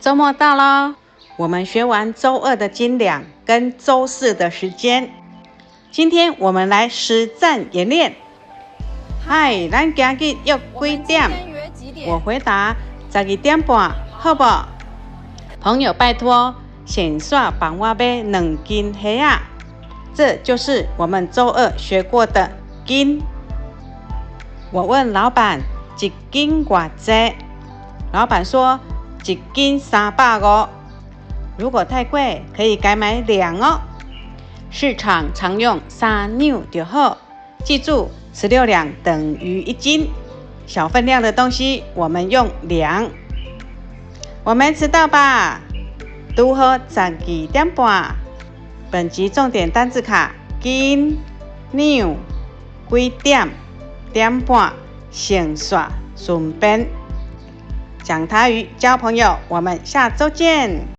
周末到咯，我们学完周2的斤两跟周4的时间。今天我们来实战演练。嗨，咱今日约几点？我回答12点半，好不？朋友拜托，先煞帮我买2斤虾仔。这就是我们周2学过的斤。我问老板1斤多少？老板说1斤350。如果太贵，可以改买2哦。市场常用3两就好，记住16两等于1斤。小分量的东西我们用量。我没迟到吧？拄好12点半。本集重点单字卡：斤、两、几点、点半、先煞、顺便。讲台语交朋友，我们下周见。